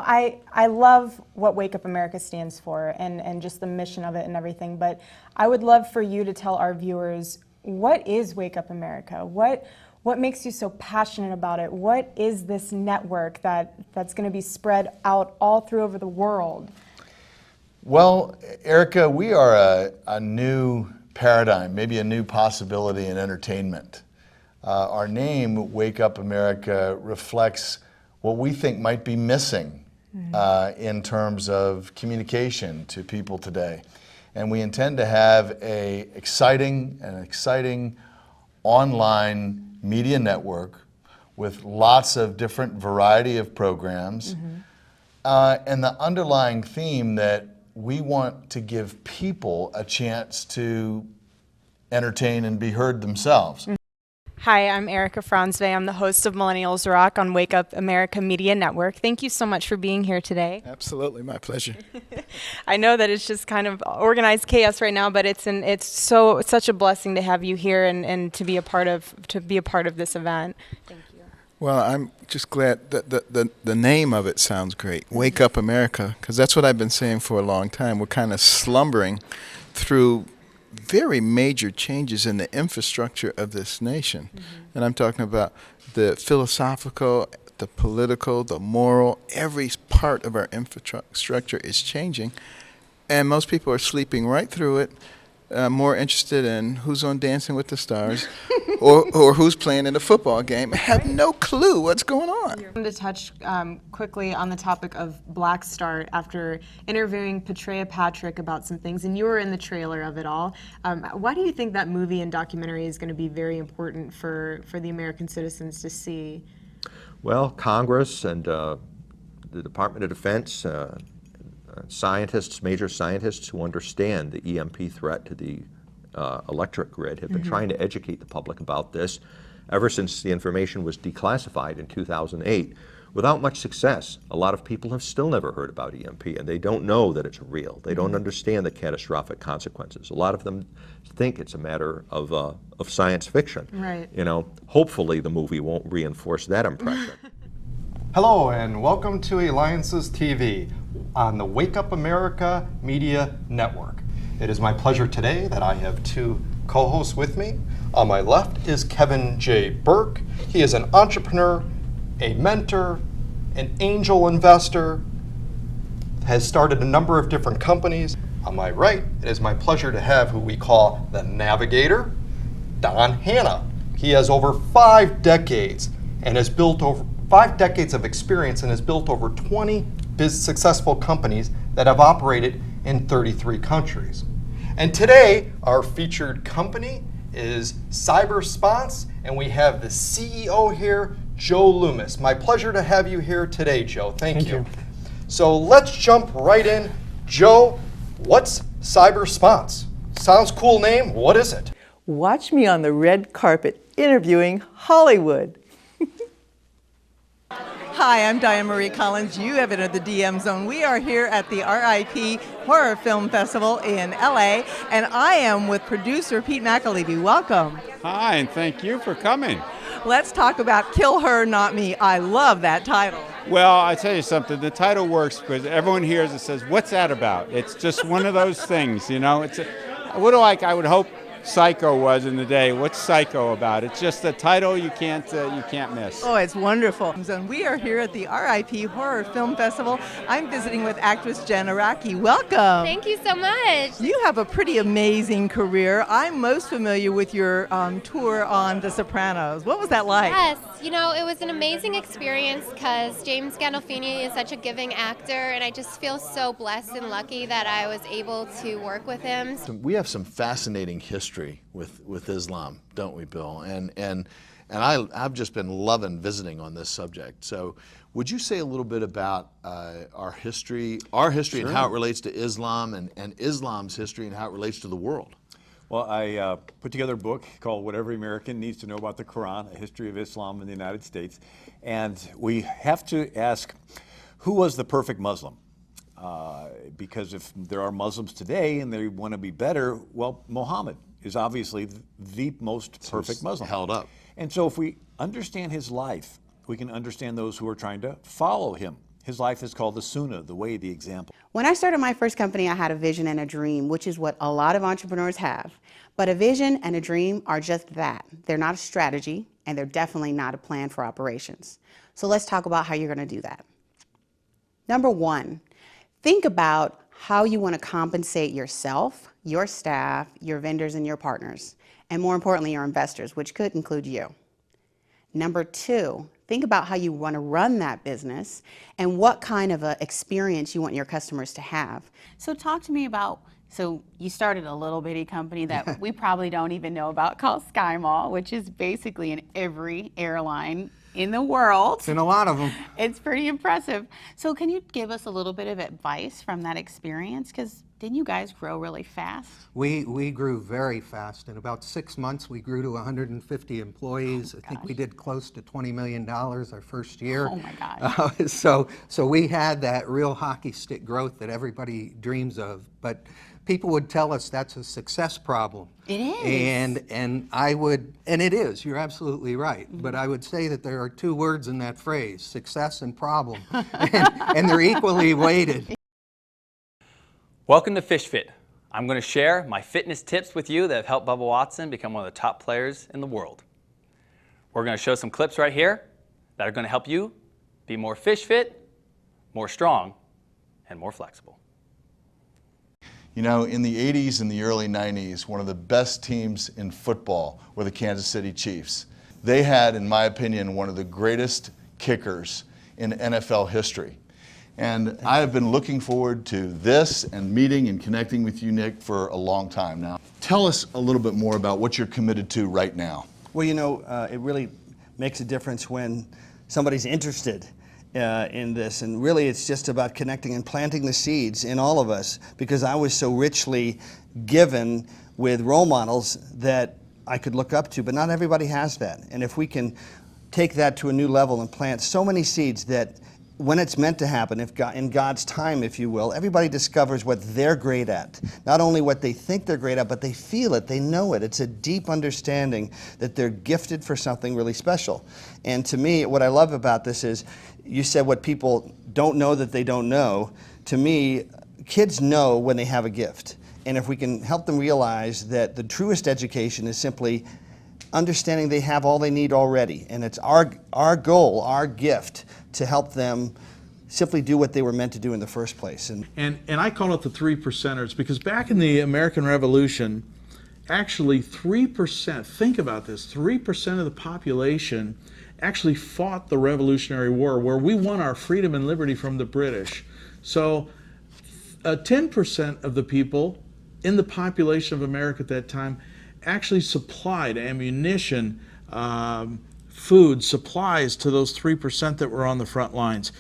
I love what Wake Up America stands for and just the mission of it and everything, but I would love for you to tell our viewers, what is Wake Up America? What makes you so passionate about it? What is this network that's going to be spread out all through over the world? Well, Erica, we are a new paradigm, maybe a new possibility in entertainment. Our name, Wake Up America, reflects what we think might be missing in terms of communication to people today. And we intend to have an exciting online media network with lots of different variety of programs. And the underlying theme that we want to give people a chance to entertain and be heard themselves. Hi, I'm Erica Franzwey. I'm the host of Millennials Rock on Wake Up America Media Network. Thank you so much for being here today. Absolutely, my pleasure. I know that it's just kind of organized chaos right now, but it's such a blessing to have you here and to be a part of this event. Thank you. Well, I'm just glad that the name of it sounds great. Wake Up America, because that's what I've been saying for a long time. We're kind of slumbering through very major changes in the infrastructure of this nation. And I'm talking about the philosophical, the political, the moral, every part of our infrastructure is changing. And most people are sleeping right through it, more interested in who's on Dancing with the Stars or who's playing in a football game, have no clue what's going on. I wanted to touch quickly on the topic of Black Start after interviewing Petrea Patrick about some things, and you were in the trailer of it all. Why do you think that movie and documentary is going to be very important for the American citizens to see? Well, Congress and the Department of Defense, scientists, major scientists who understand the EMP threat to the electric grid have been trying to educate the public about this ever since the information was declassified in 2008 without much success. A lot of people have still never heard about EMP, and they don't know that it's real. They don't understand the catastrophic consequences. A lot of them think it's a matter of science fiction. Right. You know, hopefully the movie won't reinforce that impression. Hello and welcome to Alliances TV on the Wake Up America Media Network. It is my pleasure today that I have two co-hosts with me. On my left is Kevin J. Burke. He is an entrepreneur, a mentor, an angel investor, has started a number of different companies. On my right, it is my pleasure to have who we call the Navigator, Don Hanna. He has over 5 decades and has built over 5 decades of experience and has built over 20 successful companies that have operated in 33 countries. And today, our featured company is CyberSponse, and we have the CEO here, Joe Loomis. My pleasure to have you here today, Joe. Thank you. So let's jump right in. Joe, what's CyberSponse? Sounds cool name. What is it? Watch me on the red carpet interviewing Hollywood. Hi, I'm Diane Marie Collins. You have entered the DM Zone. We are here at the RIP Horror Film Festival in LA, and I am with producer Pete McAlevey. Welcome. Hi, and thank you for coming. Let's talk about Kill Her, Not Me. I love that title. Well, I tell you something, the title works because everyone hears it says, what's that about? It's just one of those things, you know. It's I would hope Psycho was in the day. What's Psycho about? It's just a title you can't miss. Oh, it's wonderful. And we are here at the RIP Horror Film Festival. I'm visiting with actress Jen Araki. Welcome. Thank you so much. You have a pretty amazing career. I'm most familiar with your tour on The Sopranos. What was that like? Yes, you know, it was an amazing experience because James Gandolfini is such a giving actor, and I just feel so blessed and lucky that I was able to work with him. We have some fascinating history with Islam, don't we, Bill? And I've just been loving visiting on this subject. So would you say a little bit about our history Sure. and how it relates to Islam and Islam's history and how it relates to the world? Well, I put together a book called What Every American Needs to Know About the Quran, A History of Islam in the United States. And we have to ask, who was the perfect Muslim? Because if there are Muslims today and they want to be better, well, Muhammad is obviously the most perfect Muslim. Held up. And so if we understand his life, we can understand those who are trying to follow him. His life is called the Sunnah, the way, the example. When I started my first company, I had a vision and a dream, which is what a lot of entrepreneurs have. But a vision and a dream are just that. They're not a strategy, and they're definitely not a plan for operations. So let's talk about how you're going to do that. Number one, think about how you want to compensate yourself, your staff, your vendors, and your partners, and more importantly, your investors, which could include you. Number two, think about how you want to run that business and what kind of a experience you want your customers to have. So talk to me about, so you started a little bitty company that we probably don't even know about called SkyMall, which is basically in every airline in the world. And a lot of them. It's pretty impressive. So can you give us a little bit of advice from that experience? Because didn't you guys grow really fast? We grew very fast. In about 6 months, we grew to 150 employees. I think we did close to $20 million our first year. Oh my gosh. So we had that real hockey stick growth that everybody dreams of. But people would tell us that's a success problem. It is. And I would, and it is, you're absolutely right. But I would say that there are two words in that phrase, success and problem. and they're equally weighted. Welcome to Fish Fit. I'm going to share my fitness tips with you that have helped Bubba Watson become one of the top players in the world. We're going to show some clips right here that are going to help you be more fish fit, more strong, and more flexible. You know, in the 80s and the early 90s, one of the best teams in football were the Kansas City Chiefs. They had, in my opinion, one of the greatest kickers in NFL history. And I have been looking forward to this and meeting and connecting with you, Nick, for a long time now. Tell us a little bit more about what you're committed to right now. Well, you know, it really makes a difference when somebody's interested in this. And really, it's just about connecting and planting the seeds in all of us, because I was so richly given with role models that I could look up to, but not everybody has that. And if we can take that to a new level and plant so many seeds that when it's meant to happen, if God, in God's time, if you will, everybody discovers what they're great at. Not only what they think they're great at, but they feel it, they know it. It's a deep understanding that they're gifted for something really special. And to me, what I love about this is, you said what people don't know that they don't know. To me, kids know when they have a gift. And if we can help them realize that the truest education is simply understanding they have all they need already. And it's our goal, our gift, to help them simply do what they were meant to do in the first place. And I call it the 3%ers, because back in the American Revolution, actually 3%, think about this, 3% of the population actually fought the Revolutionary War, where we won our freedom and liberty from the British. So 10% of the people in the population of America at that time actually supplied ammunition, food, supplies to those 3% that were on the front lines.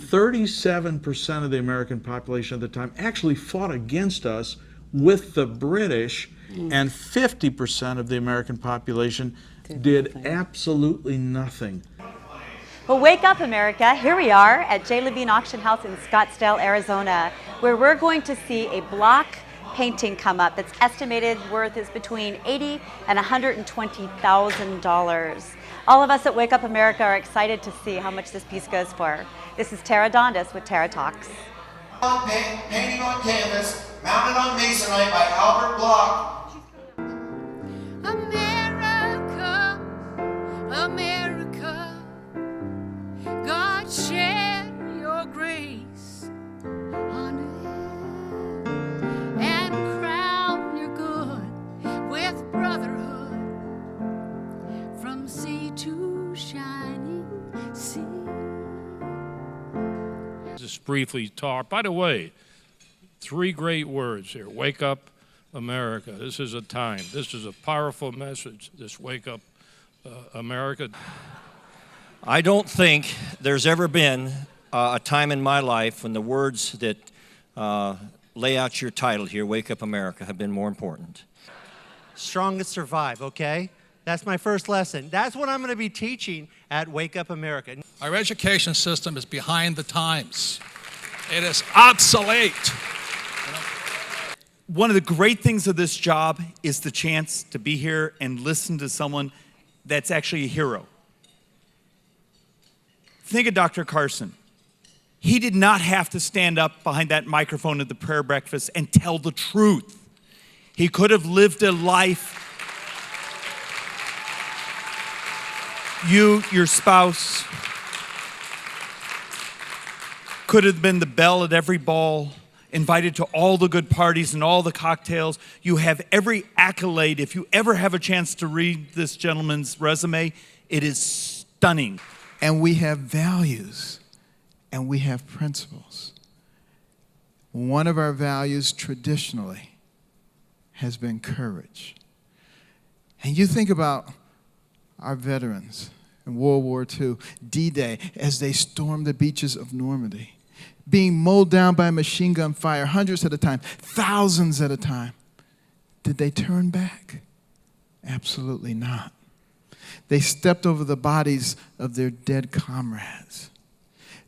37% of the American population at the time actually fought against us with the British, and 50% of the American population did absolutely nothing. Well, wake up, America. Here we are at J. Levine Auction House in Scottsdale, Arizona, where we're going to see a block painting come up that's estimated worth is between $80,000 and $120,000. All of us at Wake Up America are excited to see how much this piece goes for. This is Tara Dondas with Tara Talks. Painting on canvas, mounted on masonite by Albert Block. America, America, God share your grace on it and crown your good with brotherhood from sea to shining sea. Just briefly talk. By the way, 3 great words here. Wake up, America. This is a time. This is a powerful message, this Wake Up America. I don't think there's ever been a time in my life when the words that lay out your title here, Wake Up America, have been more important. Strongest survive, okay? That's my first lesson. That's what I'm going to be teaching at Wake Up America. Our education system is behind the times. It is obsolete. One of the great things of this job is the chance to be here and listen to someone that's actually a hero. Think of Dr. Carson. He did not have to stand up behind that microphone at the prayer breakfast and tell the truth. He could have lived a life. You, your spouse, could have been the belle at every ball, invited to all the good parties and all the cocktails. You have every accolade. If you ever have a chance to read this gentleman's resume, it is stunning. And we have values, and we have principles. One of our values traditionally has been courage. And you think about our veterans in World War II, D-Day, as they stormed the beaches of Normandy, being mowed down by machine gun fire, hundreds at a time, thousands at a time. Did they turn back? Absolutely not. They stepped over the bodies of their dead comrades.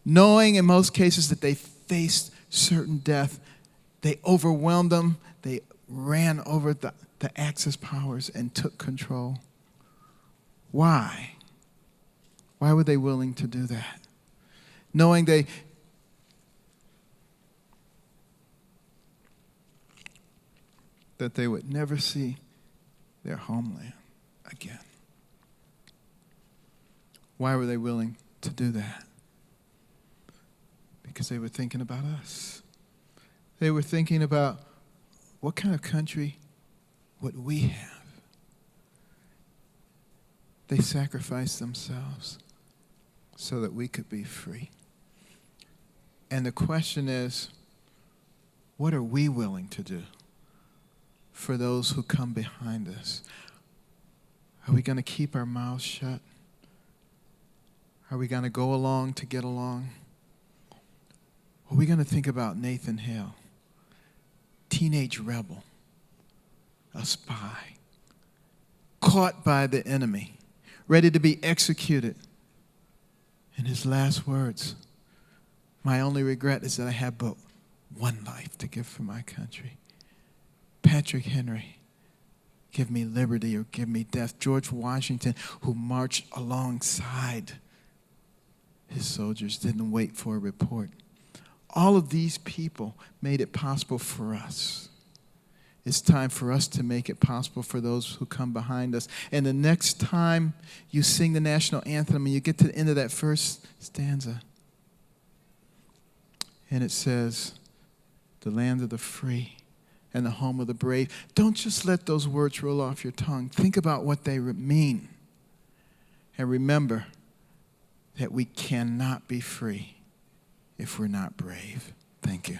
Knowing in most cases that they faced certain death, they overwhelmed them, they ran over the Axis powers and took control. Why? Why were they willing to do that? Knowing that they would never see their homeland again. Why were they willing to do that? Because they were thinking about us. They were thinking about what kind of country would we have? They sacrificed themselves so that we could be free. And the question is, what are we willing to do for those who come behind us? Are we going to keep our mouths shut? Are we going to go along to get along? Are we going to think about Nathan Hale, teenage rebel, a spy, caught by the enemy, ready to be executed? And his last words, my only regret is that I have but one life to give for my country. Patrick Henry, give me liberty or give me death. George Washington, who marched alongside his soldiers, didn't wait for a report. All of these people made it possible for us. It's time for us to make it possible for those who come behind us. And the next time you sing the national anthem and you get to the end of that first stanza, and it says, the land of the free and the home of the brave. Don't just let those words roll off your tongue. Think about what they mean. And remember that we cannot be free if we're not brave. Thank you.